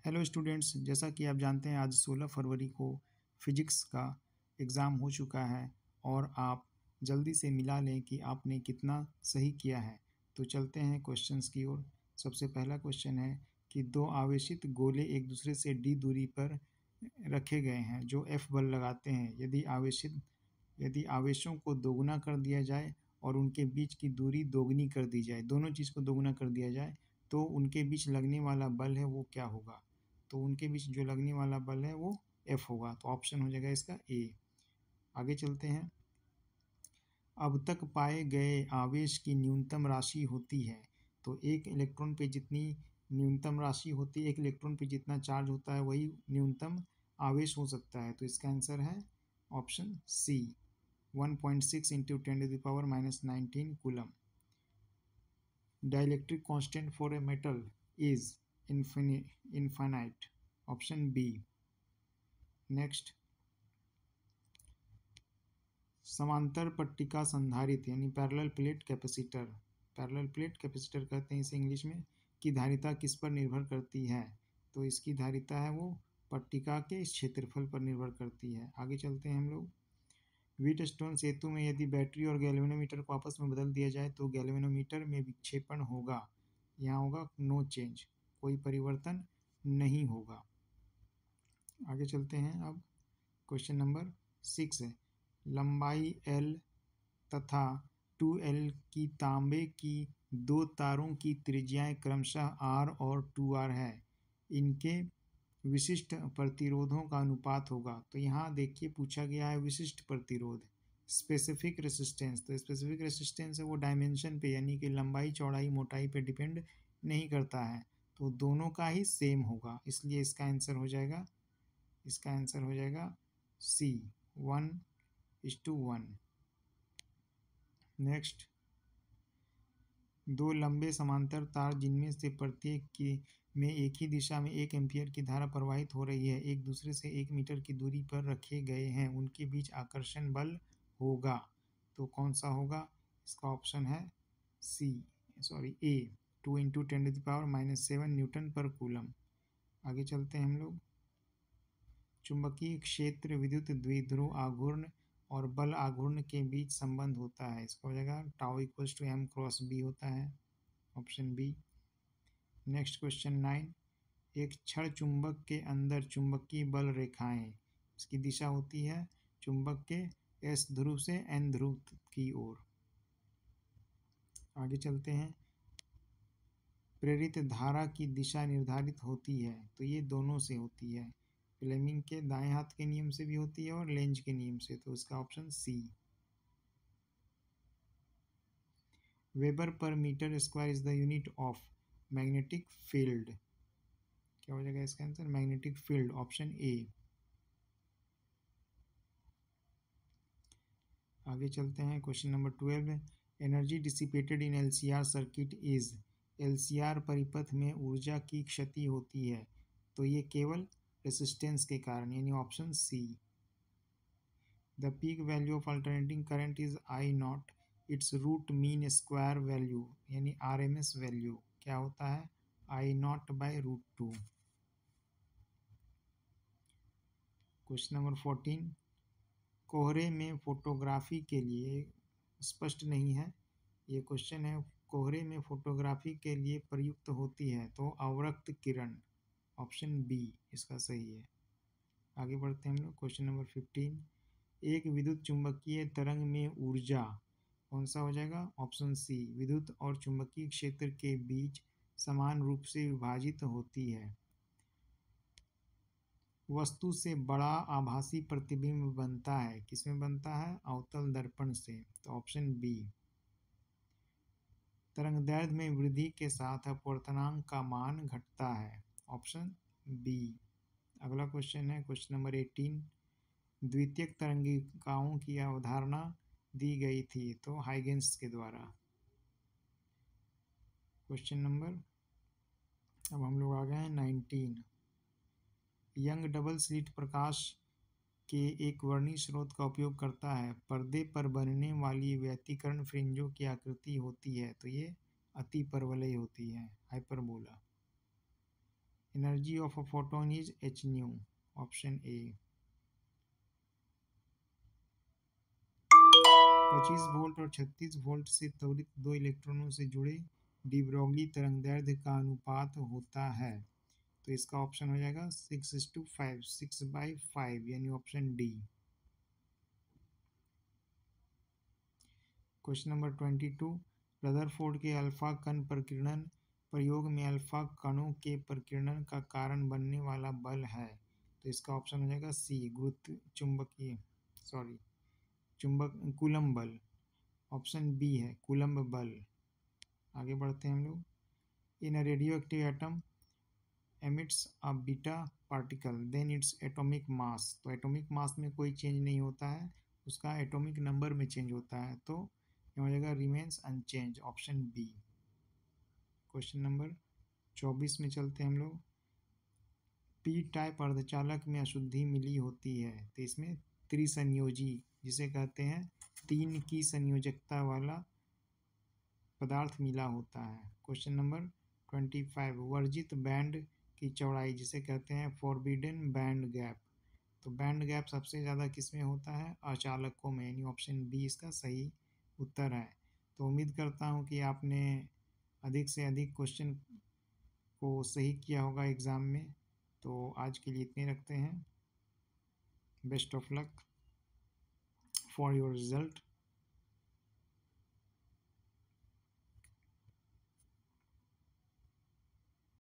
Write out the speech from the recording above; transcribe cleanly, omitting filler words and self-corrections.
Hello students, जैसा कि आप जानते हैं आज 16 फरवरी को फिजिक्स का एग्ज़ाम हो चुका है और आप जल्दी से मिला लें कि आपने कितना सही किया है। तो चलते हैं क्वेश्चंस की ओर। सबसे पहला क्वेश्चन है कि दो आवेशित गोले एक दूसरे से d दूरी पर रखे गए हैं जो F बल लगाते हैं। यदि आवेशों को दोगुना कर दिया जाए और उनके बीच की दूरी दोगुनी कर दी जाए, दोनों चीज़ को दोगुना कर दिया जाए, तो उनके बीच लगने वाला बल है वो क्या होगा? तो उनके बीच जो लगने वाला बल है वो F होगा। तो ऑप्शन हो जाएगा इसका ए। आगे चलते हैं। अब तक पाए गए आवेश की न्यूनतम राशि होती है। तो एक इलेक्ट्रॉन पे जितनी न्यूनतम राशि होती है, एक इलेक्ट्रॉन पे जितना चार्ज होता है वही न्यूनतम आवेश हो सकता है। तो इसका आंसर है option C, 1.6 into 10⁻⁻19 coulomb. Dielectric constant for a metal is infinite. Option B. Next, समांतर पट्टिका संधारित्र यानी पैरेलल प्लेट कैपेसिटर कहते हैं इसे इंग्लिश में, की धारिता किस पर निर्भर करती है? तो इसकी धारिता है वो पट्टिका के क्षेत्रफल पर निर्भर करती है। आगे चलते हैं हम लोग। व्हीटस्टोन सेतु में यदि बैटरी और गैल्वेनोमीटर को आपस में बदल दिया जाए तो गैल्वेनोमीटर में विक्षेपण होगा, यहाँ होगा नो चेंज, कोई परिवर्तन नहीं होगा। आगे चलते हैं। अब क्वेश्चन नंबर 6 है, लंबाई L तथा 2L की तांबे की दो तारों की त्रिज्याएं क्रमशः R और 2R है, इनके विशिष्ट प्रतिरोधों का अनुपात होगा। तो यहाँ देखिए पूछा गया है विशिष्ट प्रतिरोध, स्पेसिफिक रेसिस्टेंस। तो स्पेसिफिक रेसिस्टेंस है वो डायमेंशन पे यानी कि लंबाई चौड़ाई मोटाई पे डिपेंड नहीं करता है, तो दोनों का ही सेम होगा, इसलिए इसका आंसर हो जाएगा सी, 1:1। नेक्स्ट, दो लंबे समांतर तार जिनमें से प्रत्येक की में एक ही दिशा में 1 एम्पीयर की धारा प्रवाहित हो रही है, एक दूसरे से 1 मीटर की दूरी पर रखे गए हैं, उनके बीच आकर्षण बल होगा। तो कौन सा होगा? इसका ऑप्शन है ए, 2 इंटू 10⁻⁻7 न्यूटन पर कूलम। आगे चलते हैं हम लोग। चुंबकीय क्षेत्र विद्युत द्विध्रुव आघूर्ण और बल आघूर्ण के बीच संबंध होता है, इसका हो जाएगा tau equals to m cross b होता है, ऑप्शन बी। नेक्स्ट क्वेश्चन 9, एक क्षण चुंबक के अंदर चुंबकीय बल रेखाएं, इसकी दिशा होती है चुंबक के s ध्रुव से n ध्रुव की ओर। आगे चलते हैं। प्रेरित धारा की दिशा निर्धारित होती है, तो ये दोनों से होती है, फ्लेमिंग के दाएं हाथ के नियम से भी होती है और लेंज के नियम से, तो इसका option C. Weber per metre square is the unit of magnetic field, क्या हो जाएगा इसका answer? Magnetic field, option A. आगे चलते हैं। Question number 12, energy dissipated in LCR circuit is, LCR परिपथ में ऊर्जा की क्षति होती है, तो ये केवल रेसिस्टेंस के कारण, यानी option C. The peak value of alternating current is I0, its root mean square value यानी RMS वैल्यू क्या होता है? I0/√2। क्वेश्चन नंबर 14, कोहरे में फोटोग्राफी के लिए, स्पष्ट नहीं है ये क्वेश्चन है, कोहरे में फोटोग्राफी के लिए प्रयुक्त होती है, तो अवरक्त किरण, ऑप्शन बी इसका सही है। आगे बढ़ते हैं हम लोग। क्वेश्चन नंबर 15, एक विद्युत चुंबकीय तरंग में ऊर्जा कौन सा हो जाएगा? ऑप्शन सी, विद्युत और चुंबकीय क्षेत्र के बीच समान रूप से विभाजित होती है। वस्तु से बड़ा आभासी प्रतिबिंब बनता है, किसमें बनता है? अवतल दर्पण से, तो ऑप्शन बी। तरंगदैर्घ्य में वृद्धि के साथ अपवर्तनांक का मान घटता है, ऑप्शन बी। अगला क्वेश्चन है क्वेश्चन नंबर 18, द्वितीयक तरंगिकाओं की अवधारणा दी गई थी, तो हाइगेंस के द्वारा। क्वेश्चन नंबर, अब हम लोग आ गए हैं 19, यंग डबल स्लिट प्रकाश के एक वर्णी स्रोत का उपयोग करता है, पर्दे पर बनने वाली व्यतिकरण फ्रिंजों की आकृति होती है, तो ये अतिपरवलय होती है, hyperbola. Energy of a photon is H new, option A. 25 volt और 36 वोल्ट से त्वरित दो इलेक्ट्रॉनों से जुड़े डी ब्रोगली तरंगदैर्ध्य का अनुपात होता है, तो इसका ऑप्शन हो जाएगा 6:5, 6/5, यानी option D. Question number 22, Rutherford के अल्फा कण प्रकीर्णन प्रयोग में अल्फा कणों के प्रकीर्णन का कारण बनने वाला बल है, तो इसका ऑप्शन हो जाएगा सी, गुरुत्व चुंबकीय चुंबक कूलम्ब बल, ऑप्शन बी है कूलम्ब बल। आगे बढ़ते हैं हम लोग। In a radioactive atom emits a beta particle then its atomic mass, तो एटॉमिक मास में कोई चेंज नहीं होता है, उसका एटॉमिक नंबर में चेंज होता है, तो ये हो जाएगा remains unchanged, option B. Question number 24 में चलते हैं हम लोग। पी टाइप अर्धचालक में अशुद्धि मिली होती है, तो इसमें त्रिसंयोजी जिसे कहते हैं 3 की संयोजकता वाला पदार्थ मिला होता है। क्वेश्चन नंबर 25, वर्जित बैंड की चौड़ाई जिसे कहते हैं फॉरबिडन बैंड गैप, तो बैंड गैप सबसे ज़्यादा किस में होता है? अचालकों में, यानी ऑप्शन बी इसका सही उत्तर है। तो उम्मीद करता हूँ कि आपने अधिक से अधिक क्वेश्चन को सही किया होगा एग्ज़ाम में। तो आज के लिए इतने रखते हैं। Best of luck for your result.